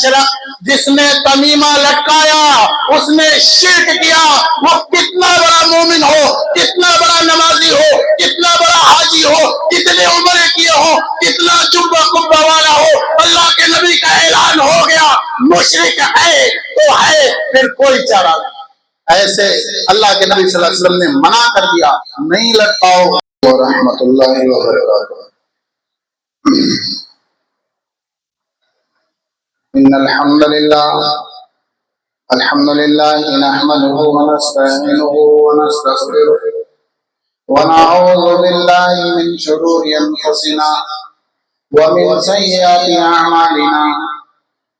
اشرک، جس نے تمیمہ لٹکایا اس نے شرک کیا، وہ کتنا بڑا مومن ہو، کتنا بڑا نمازی ہو، کتنا بڑا حاجی ہو، کتنے عمرے کیے ہو، کتنا جبہ کبہ والا ہو، اللہ کے نبی کا اعلان ہو گیا مشرک ہے تو ہے، پھر کوئی چارہ نہیں۔ ایسے اللہ کے نبی صلی اللہ علیہ وسلم نے منع کر دیا، نہیں لٹکاؤ۔ ورحمۃ اللہ وبرکاتہ۔ ان الحمد للہ نحمده ونستعینه ونستغفره ونعوذ باللہ من شرور انفسنا ومن سیئات اعمالنا،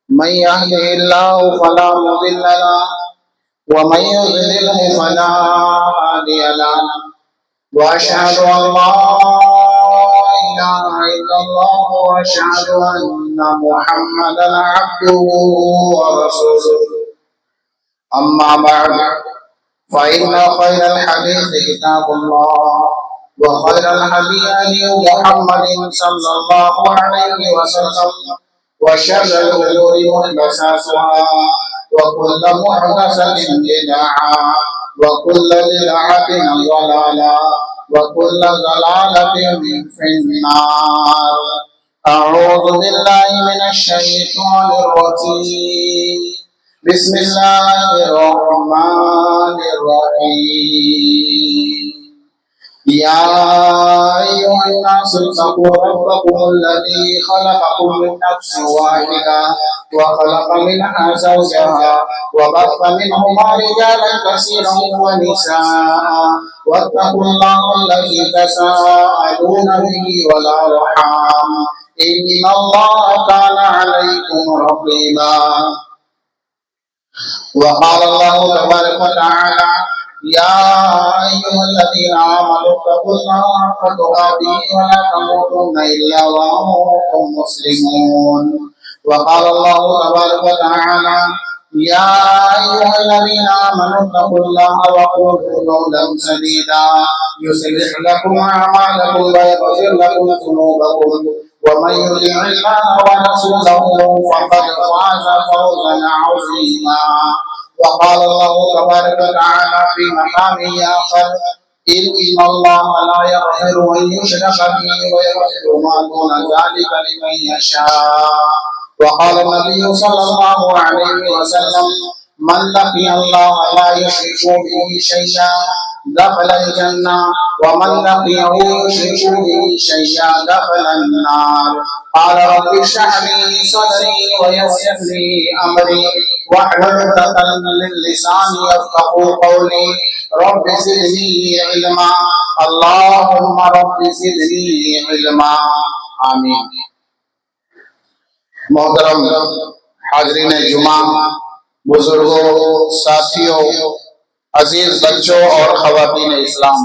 من يهده الله فلا مضل له ومن يضلل فلا هادي له، واشهد ان لا اله الا الله واشهد ان محمدا عبده ورسوله، اما بعد فان خير الحديث كتاب الله وخير الهدي هدي محمد صلى الله عليه وسلم، وشر الامور محدثاتها وكل محدثة بدعة وكل بدعة ضلالة وكل ضلالة في النار۔ أعوذ بالله من الشيطان الرجيم، بسم الله الرحمن الرحيم۔ يا أيها الناس اتقوا ربكم الذي خلقكم من نفس واحدة وخلق منها زوجها وبث منهما رجالا كثيرا ونساء، واتقوا الله الذي تساءلون به والأرحام إن الله كان عليكم رقيبا۔ وقال الله تبارك وتعالى يا أيها الذين آمنوا اتقوا الله حق تقاته ولا تموتن إلا وأنتم مسلمون۔ وقال الله تبارك وتعالى يا أيها الذين آمنوا اتقوا الله وقولوا قولا سديدا يصلح لكم أعمالكم ويغفر لكم ذنوبكم، ومن يطع الله ورسوله فقد فاز فوزا عظيما۔ وقال الله تبارك وتعالى في مقام آخر إن الله لا يغفر أن يشرك به ويغفر ما دون ذلك لمن يشاء۔ وقال النبي صلى الله عليه وسلم من لقي الله لا يشرك به شيئا دخل الجنة ومن لقيه يشرك به شيئا دخل النار۔ قال رب اشرح لي صدري ويسر لي أمري واحلل عقدة من لساني يفقهوا قولي رب زدني علما اللهم رب زدني علما آمین۔ محترم حاضرین جمعہ، بزرگوں، ساتھیوں، عزیز بچوں اور خواتین اسلام،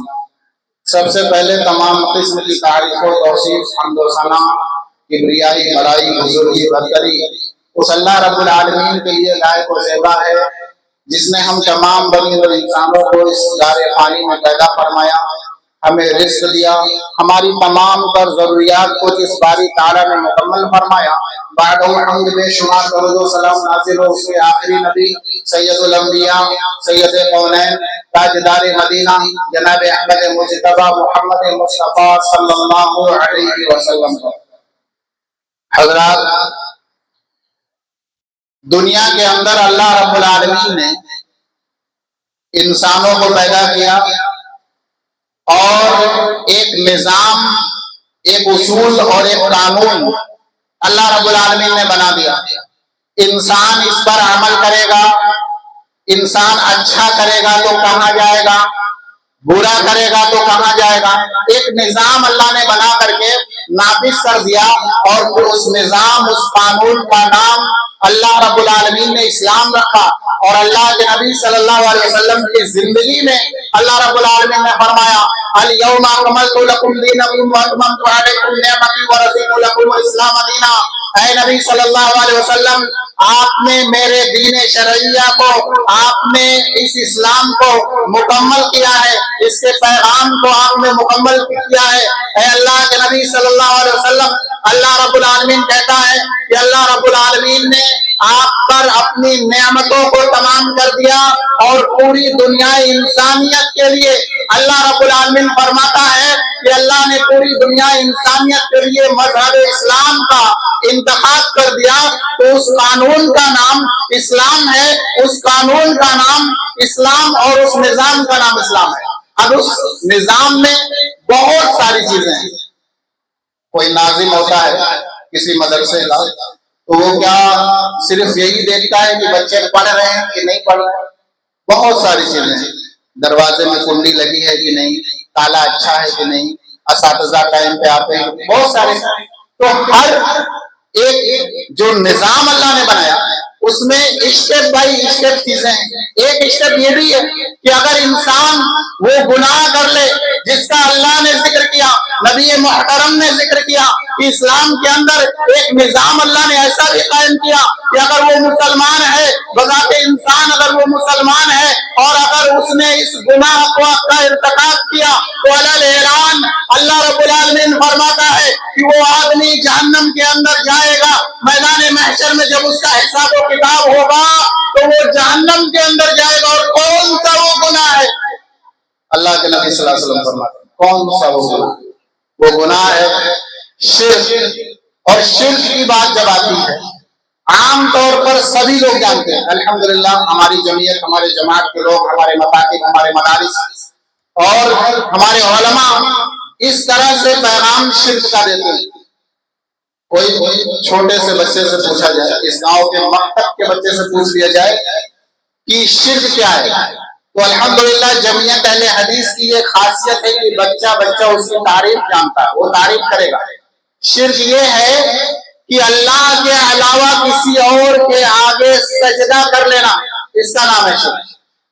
سب سے پہلے تمام قسم کی تعریف و توصیف، حمد و ثنا، کبریائی، بڑائی، بزرگی، برتری اس اللہ رب العالمین کے لیے لائق و زیبا ہے جس نے ہم تمام بنی و انسانوں کو اس دار فانی میں پیدا فرمایا، ہمیں رزق دیا، ہماری تمام تر ضروریات کو جس باری تعالیٰ نے مکمل فرمایا، بعد الحمد بے شمار درود و سلام نازل ہو اس کے آخری نبی سید الانبیاء، سید کونین، تاجدار مدینہ، جناب احمد مجتبی محمد مصطفیٰ صلی اللہ علیہ وسلم۔ حضرات، دنیا کے اندر اللہ رب العالمین نے انسانوں کو پیدا کیا اور ایک نظام، ایک اصول اور ایک قانون اللہ رب العالمین نے بنا دیا۔ انسان اس پر عمل کرے گا، انسان اچھا کرے گا تو کہاں جائے گا، برا کرے گا تو کہاں جائے گا۔ ایک نظام اللہ نے بنا کر کے نافذ کر دیا، اور اس نظام، اس قانون کا نام اللہ رب العالمین نے اسلام رکھا۔ اور اللہ کے نبی صلی اللہ علیہ وسلم کی زندگی میں اللہ رب العالمین نے فرمایا الیوم اکملت لکم دینکم واتممت علیکم نعمتی ورضیت لکم الاسلام دینا۔ اے نبی صلی اللہ علیہ وسلم، آپ نے میرے دین شرعیہ کو، آپ نے اس اسلام کو مکمل کیا ہے، اس کے پیغام کو آپ نے مکمل کیا ہے۔ اے اللہ کے نبی صلی اللہ علیہ وسلم، اللہ رب العالمین کہتا ہے کہ اللہ رب العالمین نے آپ پر اپنی نعمتوں کو تمام کر دیا، اور پوری دنیا انسانیت کے لیے اللہ رب العالمین فرماتا ہے کہ اللہ نے پوری دنیا انسانیت کے لیے مذہب اسلام کا انتخاب کر دیا، تو اس قانون کا نام اسلام ہے، اس قانون کا نام اسلام، اور اس نظام کا نام اسلام ہے۔ اب اس نظام میں بہت ساری چیزیں ہیں۔ کوئی ناظم ہوتا ہے کسی مدرسے کا، تو وہ کیا صرف یہی دیکھتا ہے کہ بچے پڑھ رہے ہیں کہ نہیں پڑھ رہے ہیں؟ بہت ساری چیزیں ہیں، دروازے میں کنڈی لگی ہے کہ نہیں، تالا اچھا ہے کہ نہیں، اساتذہ ٹائم پہ آتے ہیں، بہت سارے۔ تو ہر ایک جو نظام اللہ نے بنایا اس میں اسٹیپ بائی اسٹیپ چیزیں ہیں۔ ایک اسٹیپ یہ بھی ہے کہ اگر انسان وہ گناہ کر لے جس کا اللہ نے ذکر کیا، نبی محترم نے ذکر کیا کہ اسلام کے اندر ایک نظام اللہ نے ایسا بھی قائم کیا کہ اگر وہ مسلمان ہے، بذات انسان اگر وہ مسلمان ہے اور اگر اس نے اس گناہ کا ارتکاب کیا تو علی اعلان اللہ رب العالمین فرماتا ہے کہ وہ آدمی جہنم کے اندر جائے گا۔ میدان محشر میں جب اس کا حساب و کتاب ہوگا تو وہ جہنم کے اندر جائے گا۔ اور کون سا وہ گناہ ہے؟ اللہ کے نبی صلی اللہ علیہ وسلم فرماتے ہیں کون سا وہ گناہ؟ وہ گناہ ہے شرک۔ اور شرک کی بات جب آتی ہے عام طور پر سبھی لوگ جانتے ہیں، الحمدللہ ہماری جمعیت، ہمارے جماعت کے لوگ، ہمارے مکاتب، ہمارے مدارس اور ہمارے علماء اس طرح سے پیغام شرک کا دیتے ہیں۔ کوئی چھوٹے سے بچے سے پوچھا جائے، اس گاؤں کے مکتب کے بچے سے پوچھ لیا جائے کہ شرک کیا ہے، تو الحمدللہ جمعیت اہل حدیث کی یہ خاصیت ہے کہ بچہ اس کی تعریف جانتا ہے، وہ تعریف کرے گا۔ شرک یہ ہے کہ اللہ کے علاوہ کسی اور کے آگے سجدہ کر لینا، اس کا نام ہے شرک۔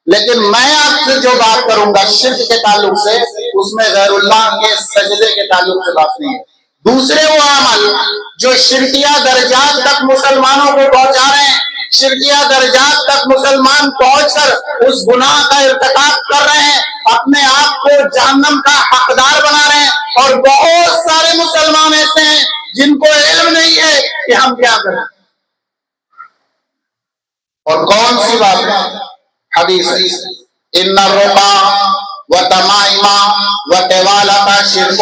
لیکن میں آپ سے جو بات کروں گا شرک کے تعلق سے، اس میں غیر اللہ کے سجدے کے تعلق سے بات نہیں ہے۔ دوسرے وہ عمل جو شرکیہ درجات تک مسلمانوں کو پہنچا رہے ہیں، شرکیہ درجات تک مسلمان پہنچ کر اس گناہ کا ارتکاب کر رہے ہیں، اپنے آپ کو جہنم کا حقدار بنا رہے ہیں، اور بہت سارے مسلمان ایسے ہیں جن کو علم نہیں ہے کہ ہم کیا کریں۔ اور کون سی بات ہے؟ حدیث ان الرقا وتمائم وتوالۃ شرک۔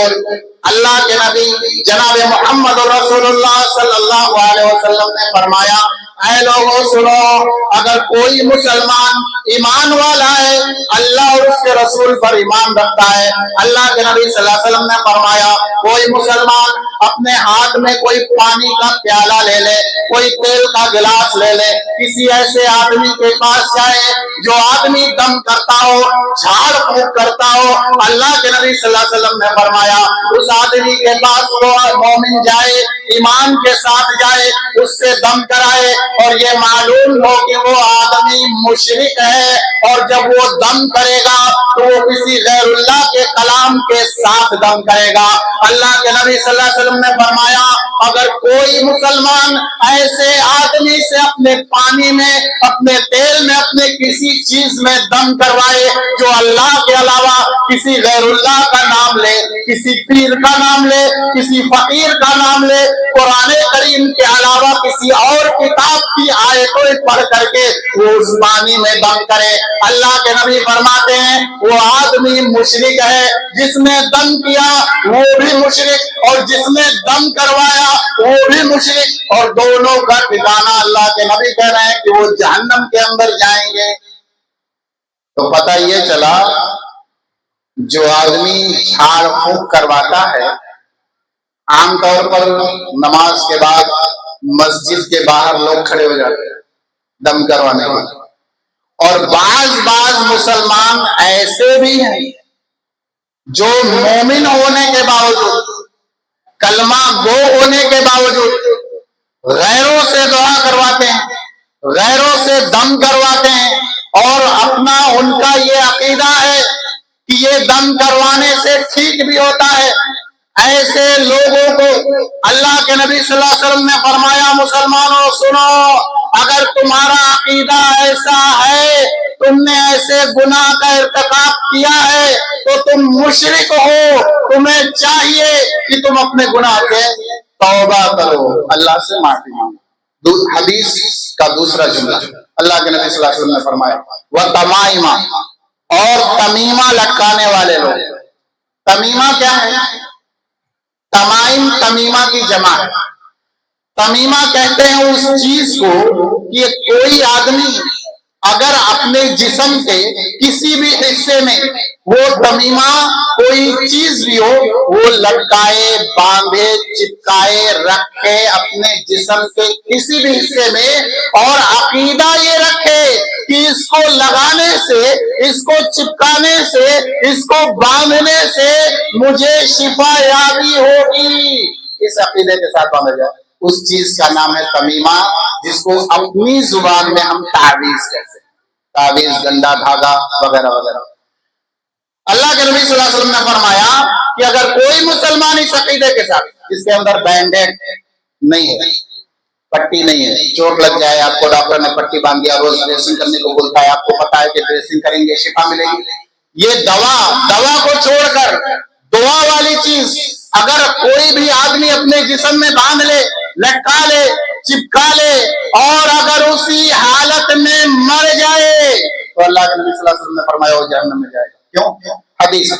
اللہ کے نبی جناب محمد رسول اللہ صلی اللہ علیہ وسلم نے فرمایا، اے لوگوں سنو، اگر کوئی مسلمان ایمان والا ہے، اللہ اور اس کے رسول پر ایمان رکھتا ہے، اللہ کے نبی صلی اللہ علیہ وسلم نے فرمایا کوئی مسلمان اپنے ہاتھ میں کوئی پانی کا پیالہ لے لے، کوئی تیل کا گلاس لے لے، کسی ایسے آدمی کے پاس جائے جو آدمی دم کرتا ہو، جھاڑ پھونک کرتا ہو، اللہ کے نبی صلی اللہ علیہ وسلم نے فرمایا اس آدمی کے پاس وہ مومن جائے، ایمان کے ساتھ جائے، اس سے دم کرائے، اور یہ معلوم ہو کہ وہ آدمی مشرک ہے، اور جب وہ دم کرے گا تو وہ کسی غیر اللہ کے کلام کے ساتھ دم کرے گا۔ اللہ کے نبی صلی اللہ علیہ وسلم نے فرمایا اگر کوئی مسلمان ایسے آدمی سے اپنے پانی میں، اپنے تیل میں، اپنے کسی چیز میں دم کروائے جو اللہ کے علاوہ کسی غیر اللہ کا نام لے، کسی پیر کا نام لے، کسی فقیر کا نام لے، قرآن کریم کے علاوہ کسی اور کتاب کی آیتیں پڑھ کر کے وہ اس پانی میں دم کرے، اللہ کے نبی فرماتے ہیں وہ آدمی مشرک ہے۔ جس نے دم کیا وہ بھی مشرک، اور جس نے دم کروایا وہ بھی مشرک، اور دونوں کا ٹھکانہ اللہ کے نبی کہہ رہے ہیں کہ وہ جہنم کے اندر جائیں گے۔ تو پتہ یہ چلا جو آدمی جھاڑ پھونک کرواتا ہے، عام طور پر نماز کے بعد مسجد کے باہر لوگ کھڑے ہو جاتے ہیں دم کروانے کے، اور بعض مسلمان ایسے بھی ہیں جو مومن ہونے کے باوجود، کلمہ گو ہونے کے باوجود غیروں سے دعا کرواتے ہیں، غیروں سے دم کرواتے ہیں، اور اپنا ان کا یہ عقیدہ ہے کہ یہ دم کروانے سے ٹھیک بھی ہوتا ہے۔ ایسے لوگوں کو اللہ کے نبی صلی اللہ علیہ وسلم نے فرمایا مسلمانوں سنو، اگر تمہارا عقیدہ ایسا ہے، تم نے ایسے گناہ کا ارتکاب کیا ہے تو تم مشرک ہو، تمہیں چاہیے کہ تم اپنے گناہ سے توبہ کرو، اللہ سے معافی مانگو۔ حدیث کا دوسرا جملہ اللہ کے نبی صلی اللہ علیہ وسلم نے فرمایا وَتَمَائِمَ، اور تمیمہ لٹکانے والے لوگ۔ تمیمہ کیا ہے؟ تمائم تمیمہ کی جمع ہے۔ تمیمہ کہتے ہیں اس چیز کو کہ کوئی آدمی اگر اپنے جسم کے کسی بھی حصے میں وہ تمیمہ کوئی چیز بھی ہو وہ لٹکائے، باندھے، چپکائے، رکھے اپنے جسم کے کسی بھی حصے میں، اور عقیدہ یہ رکھے کہ اس کو لگانے سے، اس کو چپکانے سے، اس کو باندھنے سے مجھے شفا یابی ہوگی، اس عقیدے کے ساتھ باندھا جائے، اس چیز کا نام ہے تمیمہ، جس کو اپنی زبان میں ہم تعویذ کہتے ہیں، تعویذ، گنڈا، دھاگا وغیرہ وغیرہ۔ اللہ کے نبی صلی اللہ علیہ وسلم نے فرمایا کہ اگر کوئی مسلمان اس عقیدے کے ساتھ، جس کے اندر بینڈیڈ نہیں ہے، پٹی نہیں ہے، چوٹ لگ جائے آپ کو ڈاکٹر نے پٹی باندھ دیا، روز ڈریسنگ کرنے کو بولتا ہے، آپ کو پتا ہے کہ ڈریسنگ کریں گے شفا ملے گی، یہ دوا کو چھوڑ کر دعا والی چیز اگر کوئی بھی آدمی اپنے جسم میں باندھ لے، لٹکا لے، چپکا لے، اور اگر اسی حالت میں مر جائے تو اللہ کے نبی صلی اللہ علیہ وسلم نے فرمایا وہ جہنم میں جائے گا۔ کیوں؟ حدیث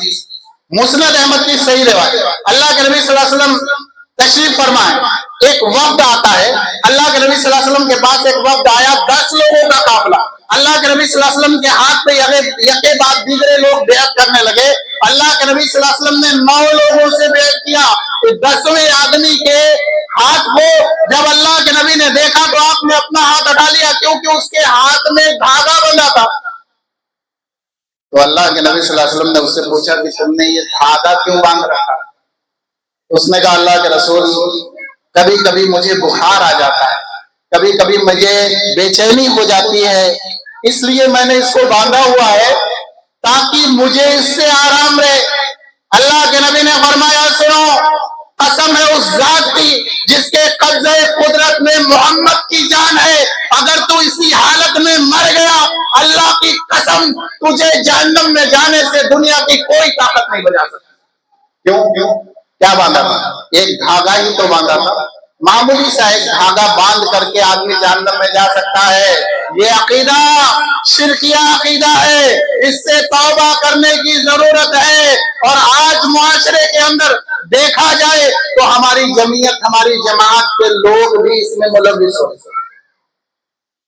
مسند احمد کی صحیح روایت، اللہ کے نبی صلی اللہ علیہ وسلم تشریف فرمائے، ایک وفد آتا ہے، اللہ کے نبی صلی اللہ علیہ وسلم کے پاس ایک وفد آیا، 10 لوگوں کا قافلہ، اللہ کے نبی صلی اللہ علیہ وسلم کے ہاتھ پہ یکے بعد دیگرے لوگ بیعت کرنے لگے، اللہ کے نبی صلی اللہ علیہ وسلم نے 9 لوگوں سے بیعت کیا، 10ویں آدمی کے ہاتھ کو جب اللہ کے نبی نے دیکھا تو آپ نے اپنا ہاتھ ہٹا لیا، کیونکہ اس کے ہاتھ میں دھاگا بندھا تھا۔ تو اللہ کے نبی صلی اللہ علیہ وسلم نے اس سے پوچھا کہ تم نے یہ دھاگا کیوں باندھ رکھا؟ اس نے کہا اللہ کے رسول کبھی کبھی مجھے بخار آ جاتا ہے، کبھی کبھی مجھے بے چینی ہو جاتی ہے، اس لیے میں نے اس کو باندھا ہوا ہے تاکہ مجھے اس سے آرام رہے۔ اللہ کے نبی نے فرمایا سنو، قسم ہے اس ذات کی جس کے قبضہ قدرت میں محمد کی جان ہے، اگر تو اسی حالت میں مر گیا، اللہ کی قسم تجھے جہنم میں جانے سے دنیا کی کوئی طاقت نہیں بچا سکتی۔ کیوں؟ کیا باندھا تھا؟ ایک دھاگا ہی تو باندھا تھا، معمولی سا ایک دھاگا باندھ کر کے آدمی جہنم میں جا سکتا ہے۔ یہ عقیدہ شرکیہ عقیدہ ہے، اس سے توبہ کرنے کی ضرورت ہے، اور آج معاشرے کے اندر دیکھا جائے تو ہماری جمعیت، ہماری جماعت کے لوگ بھی اس میں ملوث ہو،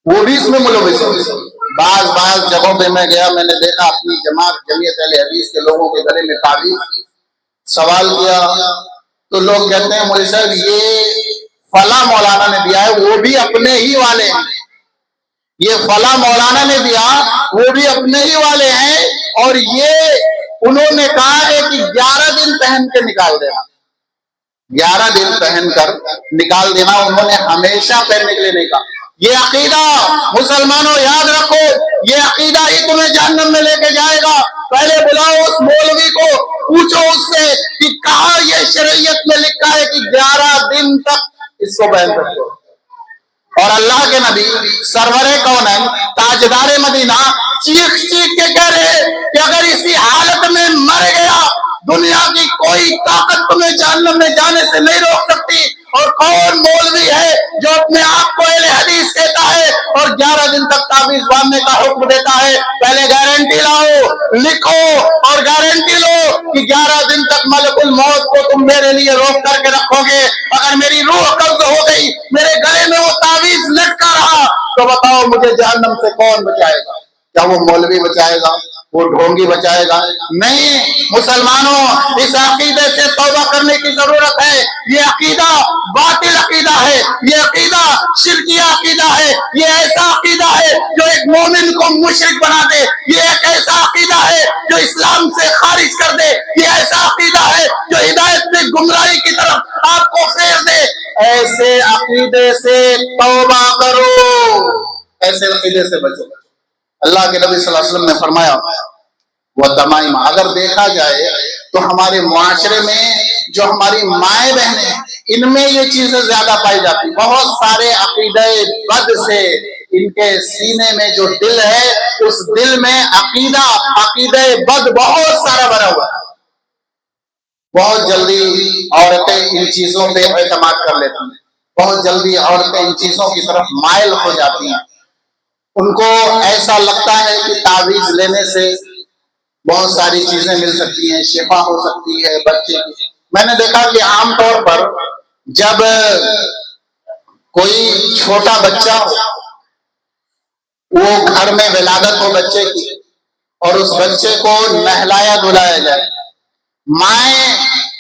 وہ بھی اس میں ملوث ہو۔ بعض جگہوں پہ میں گیا، میں نے دیکھا اپنی جمعیت اہل حدیث کے لوگوں کے گلے میں تعویذ، سوال کیا تو لوگ کہتے ہیں مولوی صاحب یہ فلاں مولانا نے دیا ہے، وہ بھی اپنے ہی والے ہیں، یہ فلاں مولانا نے دیا وہ بھی اپنے ہی والے ہیں، اور یہ انہوں نے کہا ہے کہ 11 دن پہن کے نکال دینا، 11 دن پہن کر نکال دینا، انہوں نے ہمیشہ پہننے کے لیے نہیں کہا۔ یہ عقیدہ مسلمانوں یاد رکھو، یہ عقیدہ ہی تمہیں جہنم میں لے کے جائے گا۔ پہلے بلاؤ اس مولوی کو، پوچھو اس سے کہ کہاں یہ شریعت میں لکھا ہے کہ 11 دن تک اس کو پہن سکتے ہو۔ اور اللہ کے نبی سرور کونین تاجدار مدینہ چیخ چیخ کے کہہ رہے کہ اگر اسی حالت میں مر گیا دنیا کی کوئی طاقت تمہیں جہنم میں جانے سے نہیں روک سکتی۔ اور کون مولوی ہے جو اپنے آپ کو اہل حدیث کہتا ہے اور 11 دن تک تعویذ باندھنے کا حکم دیتا ہے؟ پہلے گارنٹی لاؤ، لکھو اور گارنٹی لو کہ 11 دن تک ملک الموت کو تم میرے لیے روک کر کے رکھو گے، اگر میری روح قبض ہو گئی، میرے گلے میں وہ تعویذ لٹکا رہا تو بتاؤ مجھے جہنم سے کون بچائے گا؟ کیا وہ مولوی بچائے گا؟ وہ ڈھونگی بچائے گا؟ نہیں۔ مسلمانوں اس عقیدے سے توبہ کرنے کی ضرورت ہے۔ یہ عقیدہ باطل عقیدہ ہے، یہ عقیدہ شرکیہ عقیدہ ہے، یہ ایسا عقیدہ ہے جو ایک مومن کو مشرک بنا دے، یہ ایک ایسا عقیدہ ہے جو اسلام سے خارج کر دے، یہ ایسا عقیدہ ہے جو ہدایت سے گمراہی کی طرف آپ کو پھیر دے۔ ایسے عقیدے سے توبہ کرو، ایسے عقیدے سے بچو۔ اللہ کے نبی صلی اللہ علیہ وسلم نے فرمایا وہ تمائم، اگر دیکھا جائے تو ہمارے معاشرے میں جو ہماری مائیں بہنیں ان میں یہ چیزیں زیادہ پائی جاتی. بہت سارے عقیدہ بد سے ان کے سینے میں جو دل ہے اس دل میں عقیدہ بد بہت سارا بھرا ہوا ہے. بہت جلدی عورتیں ان چیزوں پہ اعتماد کر لیتی ہیں. بہت جلدی عورتیں ان چیزوں کی طرف مائل ہو جاتی ہیں. ان کو ایسا لگتا ہے کہ تعویذ لینے سے بہت ساری چیزیں مل سکتی ہیں، شفا ہو سکتی ہے بچے کی. میں نے دیکھا کہ عام طور پر جب کوئی چھوٹا بچہ ہو، وہ گھر میں ولادت ہو بچے کی اور اس بچے کو نہلایا دھلایا جائے، مائیں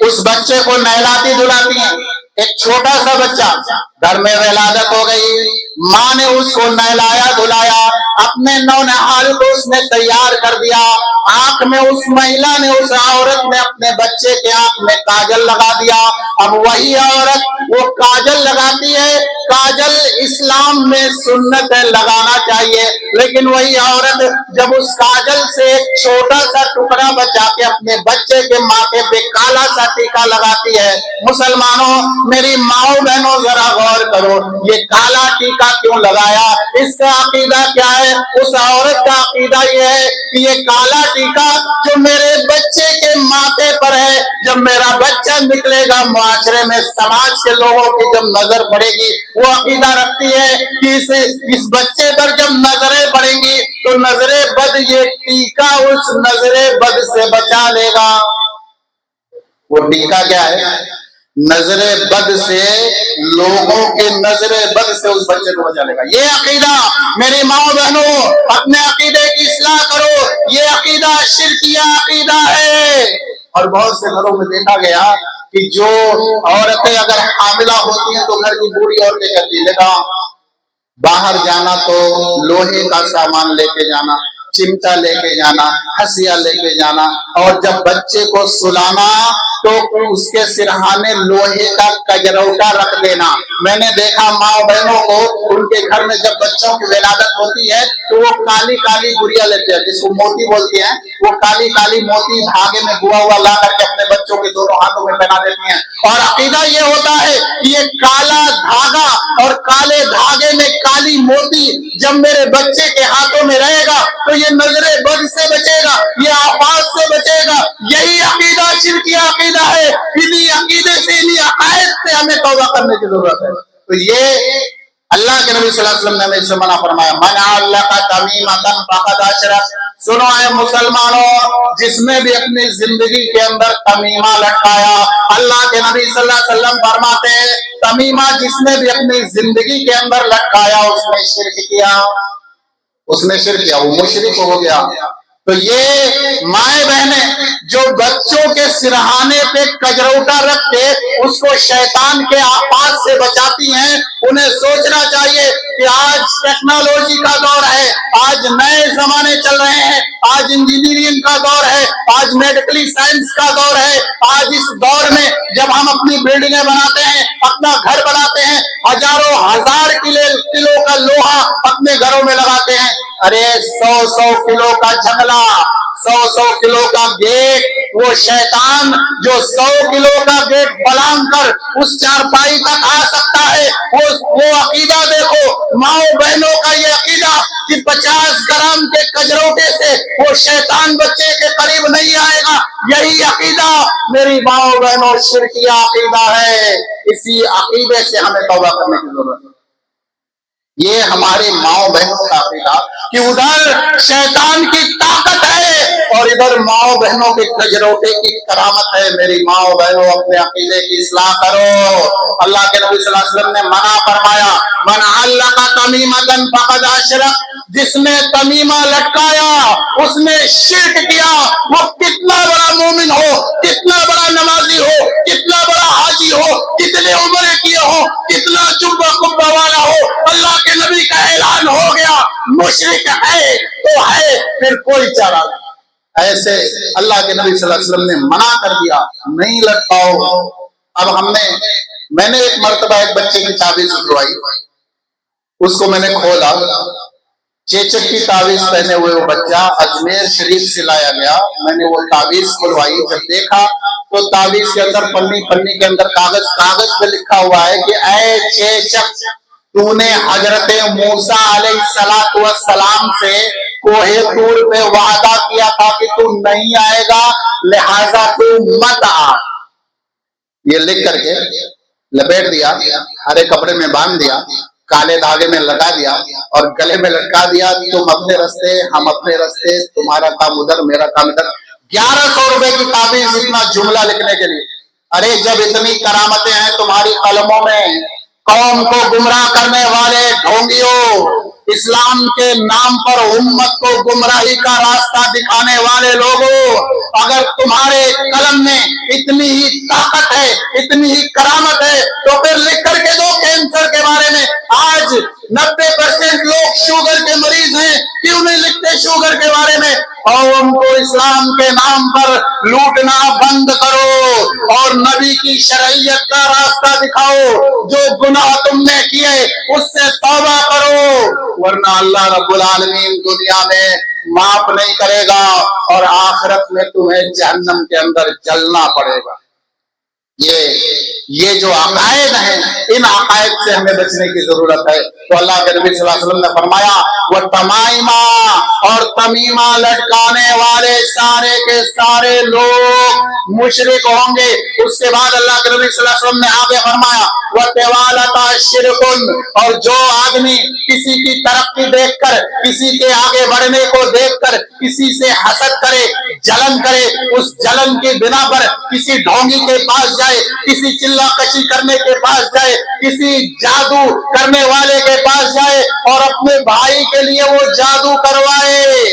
اس بچے کو نہلاتی دھلاتی ہیں. ایک چھوٹا سا بچہ گھر میں ولادت ہو گئی، ماں نے اس کو نہلایا دھلایا، اپنے نونہال کو اس نے تیار کر دیا، آنکھ میں اس مہیلا نے اس عورت نے اپنے بچے کے آنکھ میں کاجل لگا دیا. اب وہی عورت وہ کاجل لگاتی ہے، کاجل اسلام میں سنت ہے لگانا چاہیے، لیکن وہی عورت جب اس کاجل سے ایک چھوٹا سا ٹکڑا بچا کے اپنے بچے کے ماتھے پہ کالا سا ٹیکا لگاتی ہے. مسلمانوں، میری ماؤں بہنوں ذرا غور کرو، یہ کالا ٹیکا کیوں لگایا؟ اس کا عقیدہ کیا ہے؟ اس عورت کا عقیدہ یہ ہے کہ یہ کالا ٹیکا جو میرے بچے کے ماتھے پر ہے، جب میرا بچہ نکلے گا معاشرے میں سماج کے لوگوں کی جب نظر پڑے گی، وہ عقیدہ رکھتی ہے کہ اس بچے پر جب نظریں پڑیں گی تو نظر بد یہ ٹیکا اس نظر بد سے بچا لے گا. وہ ٹیکا کیا ہے؟ نظر بد سے، لوگوں کے نظر بد سے اس بچے کو بچا لے گا. یہ عقیدہ میری ماں بہنوں اپنے عقیدے کی اصلاح کرو. یہ عقیدہ شرکیہ عقیدہ ہے. اور بہت سے گھروں میں دیکھا گیا کہ جو عورتیں اگر حاملہ ہوتی ہیں تو گھر کی بوڑھی عورتیں کہتی ہیں بیٹا باہر جانا تو لوہے کا سامان لے کے جانا، چمٹا لے کے جانا، ہسیا لے کے جانا، اور جب بچے کو سلانا تو اس کے سرہانے لوہے کا کجروٹا رکھ دینا. میں نے دیکھا ماں بہنوں کو ان کے گھر میں جب بچوں کی ولادت ہوتی ہے تو وہ کالی کالی گڑیا لیتے ہیں جس کو موتی بولتے ہیں، وہ کالی کالی موتی دھاگے میں گوا ہوا لا کر کے اپنے بچوں کے دونوں ہاتھوں میں پہنا دیتی ہیں. اور عقیدہ یہ ہوتا ہے کہ یہ کالا دھاگا اور کالے دھاگے میں کالی موتی جب میرے بچے کے ہاتھوں میں رہے گا تو یہ نظر بد سے بچے گا، یہ آفات سے بچے گا. یہی عقیدہ شرکیہ عقیدہ ہے. انہی عقیدے سے، انہی عقائد سے ہمیں توبہ کرنے کی ضرورت ہے. تو یہ اللہ کے نبی صلی اللہ علیہ وسلم نے ہمیں اس سے منع فرمایا، من علق تمیمۃ فقد اشرک. سنو اے مسلمانوں، جس نے بھی اپنی زندگی کے اندر تمیمہ لٹکایا، اللہ کے نبی صلی اللہ علیہ وسلم فرماتے ہیں تمیمہ جس نے بھی اپنی زندگی کے اندر لٹکایا اس نے شرک کیا، اس نے شرک کیا، وہ مشرک ہو گیا. تو یہ مائیں بہنیں جو بچوں کے سرہانے پہ کجروٹا رکھ کے اس کو شیطان کے آفات سے بچاتی ہیں، انہیں سوچنا چاہیے کہ آج ٹیکنالوجی کا دور ہے، آج نئے زمانے چل رہے ہیں، آج انجینئرنگ کا دور ہے، آج میڈیکلی سائنس کا دور ہے. آج اس دور میں جب ہم اپنی بلڈنگیں بناتے ہیں، اپنا گھر بناتے ہیں، ہزاروں ہزار کلو کا لوہا اپنے گھروں میں لگاتے ہیں. ارے 100 کلو کا جھگلا، 100 کلو کا گیٹ، وہ شیطان جو 100 کلو کا گیٹ بلان کر اس چارپائی تک آ سکتا ہے، وہ عقیدہ دیکھو ماؤں بہنوں کا. یہ عقیدہ کہ 50 گرام کے کجروٹے سے وہ شیطان بچے کے قریب نہیں آئے گا، یہی عقیدہ میری ماؤں بہنوں شرکیہ عقیدہ ہے. اسی عقیدے سے ہمیں توبہ کرنے کی ضرورت ہے. یہ ہمارے ماؤں بہنوں کا عقیدہ کہ ادھر شیطان کی طاقت ہے اور ادھر ماؤں بہنوں کے کجروٹے کی کرامت ہے. میری ماؤں بہنوں اپنے عقیدے کی اصلاح کرو. اللہ کے نبی صلی اللہ علیہ وسلم نے منع فرمایا، من علق تمیمۃ فقد اشرک. جس نے تمیمہ لٹکایا اس نے شرک کیا. وہ کتنا بڑا مومن ہو، کتنا بڑا نمازی ہو، کتنا بڑا حاجی ہو، کتنے عمرے کیے ہو، کتنا جبہ قبہ والا ہو، اللہ کے نبی کا اعلان ہو گیا مشرک ہے تو ہے، پھر کوئی چارہ نہیں. ایسے اللہ کے نبی صلی اللہ علیہ وسلم نے منع کر دیا، نہیں لٹکاؤ. اب میں نے ایک مرتبہ ایک بچے کی تعویذ کروائی، اس کو میں نے کھولا، چیچک کی تعویذ پہنے ہوئے وہ بچہ اجمیر شریف سے لایا گیا. میں نے وہ تعویذ کھلوائی. جب دیکھا تو تعویذ کے اندر پنی کے اندر کاغذ پہ لکھا ہوا ہے کہ اے چیچک، تو نے حضرت موسیٰ علیہ السلام سے کوہ طور پہ وعدہ کیا تھا کہ تو نہیں آئے گا، لہذا تو مت آ. یہ لکھ کر کے لپیٹ دیا، ہرے کپڑے میں باندھ دیا، کالے دھاگے میں لگا دیا اور گلے میں لٹکا دیا. تم اپنے رستے، ہم اپنے رستے، تمہارا کام ادھر، میرا کام ادھر. 1100 روپے کی تعویذ اتنا جملہ لکھنے کے لیے. ارے جب اتنی کرامتیں ہیں تمہاری قلموں میں، قوم کو گمراہ کرنے والے ڈھونگیوں، اسلام کے نام پر امت کو گمراہی کا راستہ دکھانے والے لوگوں، اگر تمہارے قلم میں اتنی ہی طاقت ہے، اتنی ہی کرامت ہے، تو پھر لکھ کر کے دو کینسر کے بارے میں. آج 90% لوگ شوگر کے مریض ہیں، کیوں نہیں لکھتے شوگر کے بارے میں؟ قوم کو اسلام کے نام پر لوٹنا بند کرو اور نبی کی شرعیت کا راستہ دکھاؤ. جو گناہ تم نے کیے اس سے توبہ کرو، ورنہ اللہ رب العالمین دنیا میں معاف نہیں کرے گا اور آخرت میں تمہیں جہنم کے اندر جلنا پڑے گا. یہ جو عقائد ہیں، ان عقائد سے ہمیں بچنے کی ضرورت ہے. تو اللہ کے نبی صلی اللہ علیہ وسلم نے فرمایا وہ تمائمہ اور تمیمہ لٹکانے والے سارے کے سارے لوگ مشرک ہوں گے. اس کے بعد اللہ کے نبی صلی اللہ علیہ وسلم نے آگے فرمایا وہ تیوالتا شرکن، اور جو آدمی کسی کی ترقی دیکھ کر، کسی کے آگے بڑھنے کو دیکھ کر کسی سے حسد کرے، جلن کرے، اس جلن کی بنا پر کسی ڈھونگی کے پاس جائے، کسی چلا کشی کرنے کے پاس جائے، کسی جادو کرنے والے کے پاس جائے اور اپنے بھائی کے لیے وہ جادو کروائے.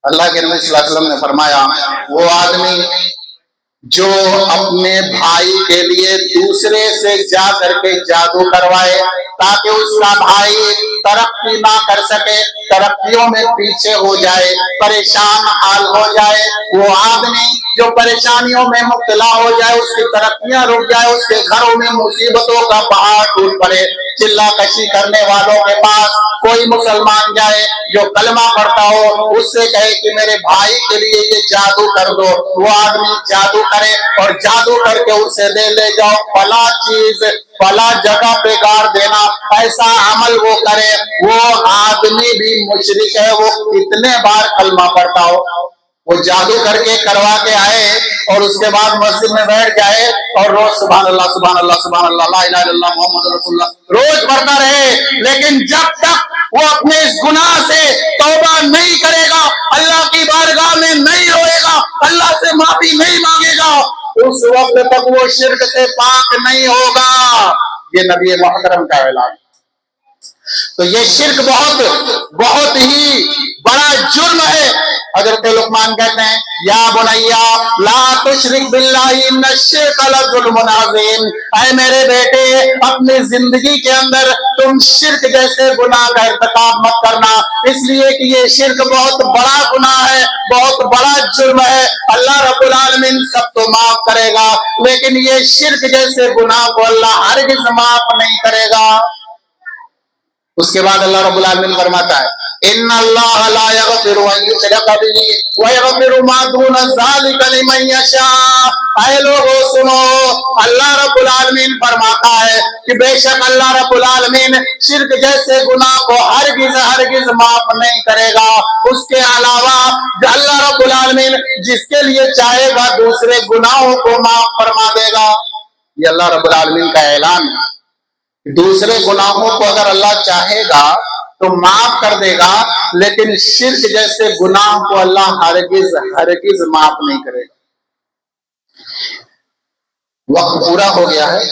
اللہ کے نبی صلی اللہ علیہ وسلم نے فرمایا وہ آدمی جو اپنے بھائی کے لیے دوسرے سے جا کر کے جادو کروائے تاکہ اس کا بھائی ترقی نہ کر سکے، ترقیوں میں پیچھے ہو جائے، پریشان حال ہو جائے، وہ آدمی جو پریشانیوں میں مبتلا ہو جائے، اس کی ترقیاں رک جائے، اس کے گھروں میں مصیبتوں کا پہاڑ ٹوٹ پڑے. چلا کشی کرنے والوں کے پاس کوئی مسلمان جائے جو کلمہ پڑھتا ہو، اس سے کہے کہ میرے بھائی کے لیے یہ جادو کر دو، وہ آدمی جادو کرے اور جادو کر کے اسے دے لے جاؤ فلاں چیز فلاں جگہ پہ گاڑ دینا، ایسا عمل وہ کرے، وہ آدمی بھی مشرک ہے. وہ کتنے بار کلمہ پڑھتا ہو، وہ جادو کر کے کروا کے آئے اور اس کے بعد مسجد میں بیٹھ جائے اور روز سبحان اللہ سبحان اللہ سبحان اللہ لا الہ الا اللہ محمد رسول اللہ روز پڑھتا رہے، لیکن جب تک وہ اپنے اس گناہ سے توبہ نہیں کرے گا، اللہ کی بارگاہ میں نہیں روئے گا، اللہ سے معافی نہیں مانگے گا، اس وقت تک وہ شرک سے پاک نہیں ہوگا. یہ نبی محترم کا اعلان. تو یہ شرک بہت ہی بڑا جرم ہے. حضرت لقمان کہتے ہیں یا بنیا لا تشرک باللہ ان الشرک لظلم عظیم، اے میرے بیٹے اپنی زندگی کے اندر تم شرک جیسے گناہ کا ارتکاب مت کرنا، اس لیے کہ یہ شرک بہت بڑا گناہ ہے، بہت بڑا جرم ہے. اللہ رب العالمین سب تو معاف کرے گا لیکن یہ شرک جیسے گناہ کو اللہ ہرگز معاف نہیں کرے گا. اس کے بعد اللہ رب العالمین فرماتا ہے ان اللہ لا یغفر ان یشرک بہ ویغفر ما دون ذلک لمن یشاء. اے لوگوں سنو، اللہ رب العالمین فرماتا ہے کہ بے شک اللہ رب العالمین شرک جیسے گناہ کو ہرگز معاف نہیں کرے گا. اس کے علاوہ اللہ رب العالمین جس کے لیے چاہے گا دوسرے گناہوں کو معاف فرما دے گا. یہ اللہ رب العالمین کا اعلان ہے. دوسرے گناہوں کو اگر اللہ چاہے گا تو معاف کر دے گا، لیکن شرک جیسے گناہ کو اللہ ہرگز معاف نہیں کرے گا. وقت پورا ہو گیا ہے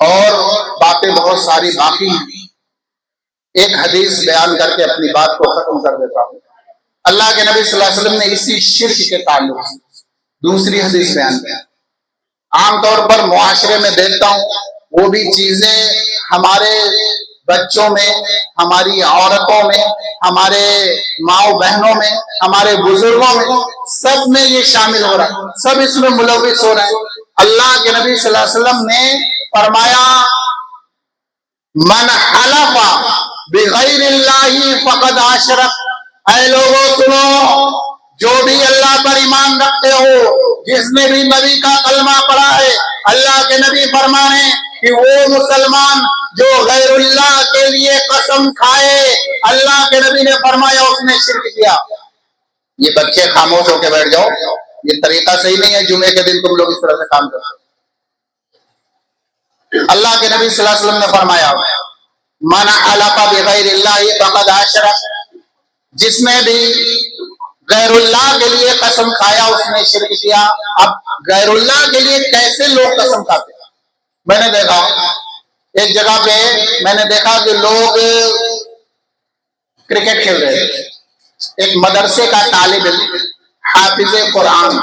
اور باتیں بہت ساری باقی ہیں. ایک حدیث بیان کر کے اپنی بات کو ختم کر دیتا ہوں. اللہ کے نبی صلی اللہ علیہ وسلم نے اسی شرک کے تعلق سے دوسری حدیث بیان کی. عام طور پر معاشرے میں دیکھتا ہوں وہ بھی چیزیں ہمارے بچوں میں، ہماری عورتوں میں، ہمارے ماؤں بہنوں میں، ہمارے بزرگوں میں، سب میں یہ شامل ہو رہا ہے، سب اس میں ملوث ہو رہے ہیں. اللہ کے نبی صلی اللہ علیہ وسلم نے فرمایا من حلف بغیر اللہ فقد اشرک، اے لوگوں سنو، جو بھی اللہ پر ایمان رکھتے ہو، جس نے بھی نبی کا کلمہ پڑھا ہے، اللہ کے نبی فرمانے کہ وہ مسلمان جو غیر اللہ کے لیے قسم کھائے، اللہ کے نبی نے فرمایا اس نے شرک کیا۔ یہ بچے خاموش ہو کے بیٹھ جاؤ، یہ طریقہ صحیح نہیں ہے، جمعے کے دن تم لوگ اس طرح سے کام کرتے۔ اللہ کے نبی صلی اللہ علیہ وسلم نے فرمایا من حلف بغیر اللہ فقد اشرک، جس نے بھی غیر اللہ کے لیے قسم کھایا اس نے شرک کیا۔ اب غیر اللہ کے لیے کیسے لوگ قسم کھاتے ہیں؟ میں نے دیکھا ایک جگہ پہ، میں نے دیکھا کہ لوگ کرکٹ کھیل رہے تھے، ایک مدرسے کا طالب علم حافظ قرآن،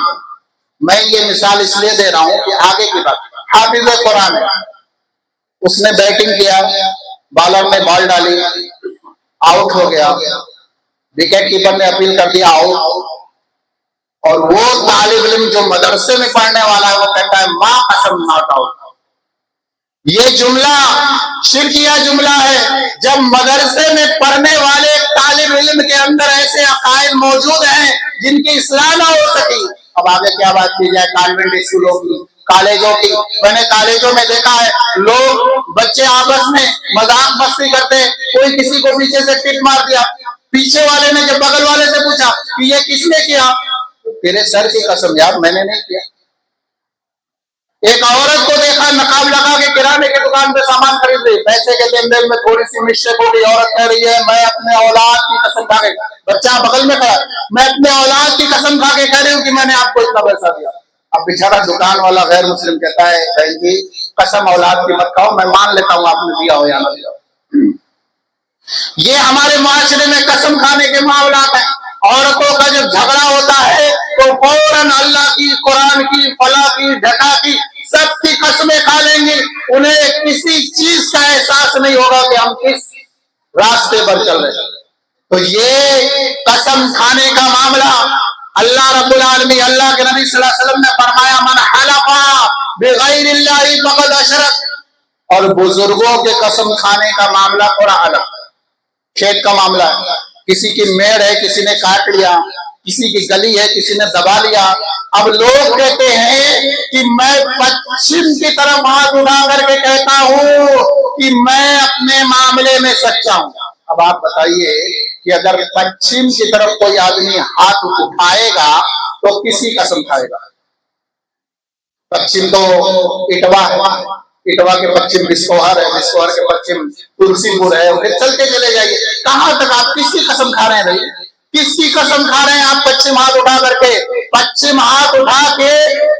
میں یہ مثال اس لیے دے رہا ہوں کہ آگے کی بات، حافظ قرآن ہے، اس نے بیٹنگ کیا، بالر نے بال ڈالی، آؤٹ ہو گیا، وکٹ کیپر نے اپیل کر دیا آؤٹ، اور وہ طالب علم جو مدرسے میں پڑھنے والا ہے وہ کہتا ہے ما قسم ناٹ آؤٹ۔ یہ جملہ شرکیہ جملہ ہے۔ جب مدرسے میں پڑھنے والے طالب علم کے اندر ایسے عقائد موجود ہیں جن کی اصلاح نہ ہو سکی، اب آگے کیا بات کی جائے کانوینٹ اسکولوں کی، کالجوں کی۔ میں نے کالجوں میں دیکھا ہے لوگ بچے آپس میں مذاق مستی کرتے، کوئی کسی کو پیچھے سے ٹک مار دیا، پیچھے والے نے جب بغل والے سے پوچھا کہ یہ کس نے کیا، تیرے سر کی قسم یار میں نے نہیں کیا۔ ایک عورت کو دیکھا نقاب لگا کے کرانے کی دکان پہ سامان خرید رہی، پیسے کے لین دین میں تھوڑی سی مسٹیک ہو گئی، عورت کہہ رہی ہے میں اپنے اولاد کی قسم کھا کے، بچہ بغل میں کھڑا، میں اپنے اولاد کی قسم کھا کے کہہ رہی ہوں کہ میں نے آپ کو اتنا پیسہ دیا۔ اب بیچارہ دکان والا غیر مسلم کہتا ہے بہن جی قسم اولاد کی مت کھاؤ، میں مان لیتا ہوں آپ نے دیا ہو یا نہ دیا ہو۔ یہ ہمارے معاشرے میں قسم کھانے کے معاملات ہیں۔ عورتوں کا جب جھگڑا ہوتا ہے تو فوراً اللہ کی، قرآن کی، فلاں کی، ڈھکا کی، سب کی قسمیں کھا لیں گی، انہیں کسی چیز کا احساس نہیں ہوگا کہ ہم کس راستے پر چل رہے ہیں۔ تو یہ قسم کھانے کا معاملہ اللہ رب العالمین، اللہ کے نبی صلی اللہ علیہ وسلم نے فرمایا من حلف بغیر اللہ فقد اشرک۔ اور بزرگوں کے قسم کھانے کا معاملہ تھوڑا الگ، کھیت کا معاملہ ہے، کسی کی میڑ ہے کسی نے کاٹ لیا، کسی کی گلی ہے کسی نے دبا لیا، اب لوگ کہتے ہیں کہ میں پچھم کی طرف ہاتھ اٹھا کر کے کہتا ہوں کہ میں اپنے معاملے میں سچا ہوں۔ اب آپ بتائیے کہ اگر پچھم کی طرف کوئی آدمی ہاتھ اٹھائے گا تو کسی قسم کھائے گا؟ پچھم تو اٹوا ہے، اٹوا کے پچھم بسکوہر ہے، بسکوہر کے پچھم تلسی پور ہے، پھر چلتے چلے جائیے، کہاں تک آپ کس کی قسم کھا رہے ہیں بھائی؟ کس کی قسم کھا رہے ہیں آپ پچھم ہاتھ اٹھا کر کے؟ پچھم ہاتھ اٹھا کے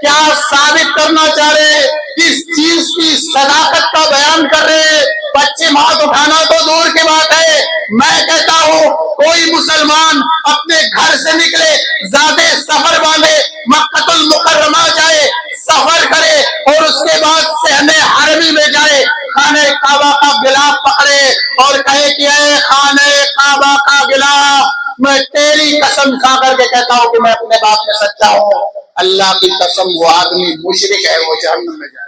کیا ثابت کرنا چاہ رہے ہیں؟ کس چیز کی صداقت کا بیان کر رہے ہیں؟ پچھم ہاتھ اٹھانا تو دور کی بات ہے، میں کہتا ہوں کوئی مسلمان اپنے گھر سے نکلے، زیادہ سفر باندھے، مکہ المکرمہ جائے، سفر کرے اور اس کے بعد صحن حرمی میں جائے، خانہ کعبہ کا غلاف پکڑے اور کہے کہ اے خانہ کعبہ کا غلاف، میں تیری قسم کھا کر کے کہتا ہوں کہ میں اپنے باپ میں سچا ہوں، اللہ کی قسم وہ آدمی مشرک ہے، وہ جہنم میں جائے،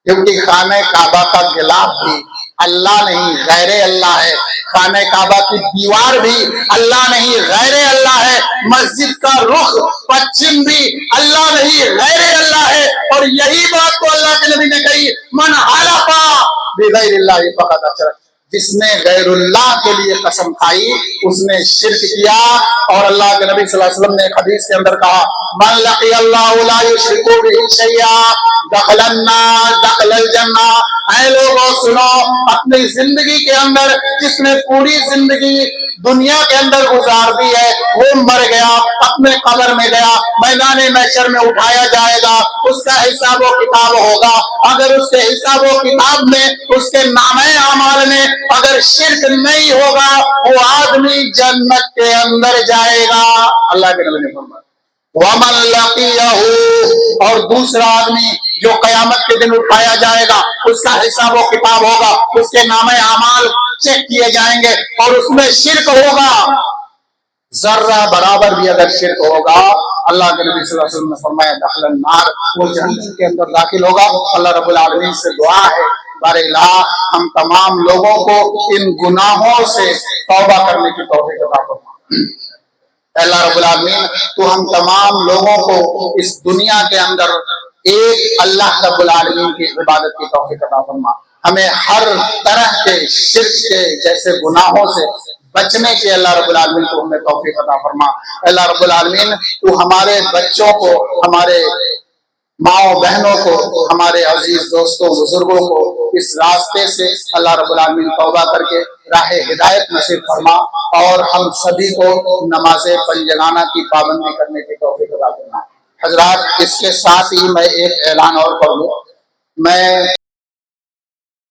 کیونکہ خانہ کعبہ کا غلاف بھی اللہ نہیں غیر اللہ ہے، خانہ کعبہ کی دیوار بھی اللہ نہیں غیر اللہ ہے، مسجد کا رخ پچھم بھی اللہ نہیں غیر اللہ ہے، اور یہی بات تو اللہ کے نبی نے کہی من حلف بغیر اللہ فقد اشرک، جس نے غیر اللہ کے لیے قسم کھائی اس نے شرک کیا۔ اور اللہ کے نبی صلی اللہ علیہ وسلم نے ایک حدیث کے اندر کہا من لقی اللہ لا یشرک بہ شیئا دخل النار دخل الجنہ۔ اے لوگوں سنو، اپنی زندگی کے اندر جس نے پوری زندگی دنیا کے اندر گزار دی ہے، وہ مر گیا، اپنے قبر میں گیا، میدان محشر میں اٹھایا جائے گا، اس کا حساب و کتاب ہوگا، اگر اس کے حساب و کتاب میں اس کے نامہ اعمال میں اگر شرک نہیں ہوگا وہ آدمی جنت کے اندر جائے گا۔ اللہ کے نبی نے فرمایا وَمَن لَقِيَهُ، اور دوسرا آدمی جو قیامت کے دن اٹھایا جائے گا، اس کا حساب و کتاب ہوگا، اس کے نامہ اعمال چیک کیے جائیں گے اور اس میں شرک ہوگا، ذرہ برابر بھی اگر شرک ہوگا، اللہ کے نبی صلی اللہ علیہ وسلم نے فرمایا دخل النار، وہ جہنم کے اندر داخل ہوگا۔ اللہ رب العالمین سے دعا ہے بار الہ ہم تمام لوگوں کو ان گناہوں سے توبہ کرنے کی توفیق عطا فرما۔ اللہ رب العالمین تو ہم تمام لوگوں کو اس دنیا کے اندر ایک اللہ رب العالمین کی عبادت کی توفیق عطا فرما۔ ہمیں ہر طرح کے شرک کے جیسے گناہوں سے بچنے کی اللہ رب العالمین کو ہمیں توفیق عطا فرما۔ اللہ رب العالمین تو ہمارے بچوں کو، ہمارے ماؤں بہنوں کو، ہمارے عزیز دوستوں بزرگوں کو اس راستے سے اللہ رب العالمین توبہ کر کے راہ ہدایت نصیب فرما، اور ہم سبھی کو نماز پنجگانہ کی پابندی کرنے کی توفیق عطا فرما۔ حضرات، اس کے ساتھ ہی میں ایک اعلان اور کر لوں، میں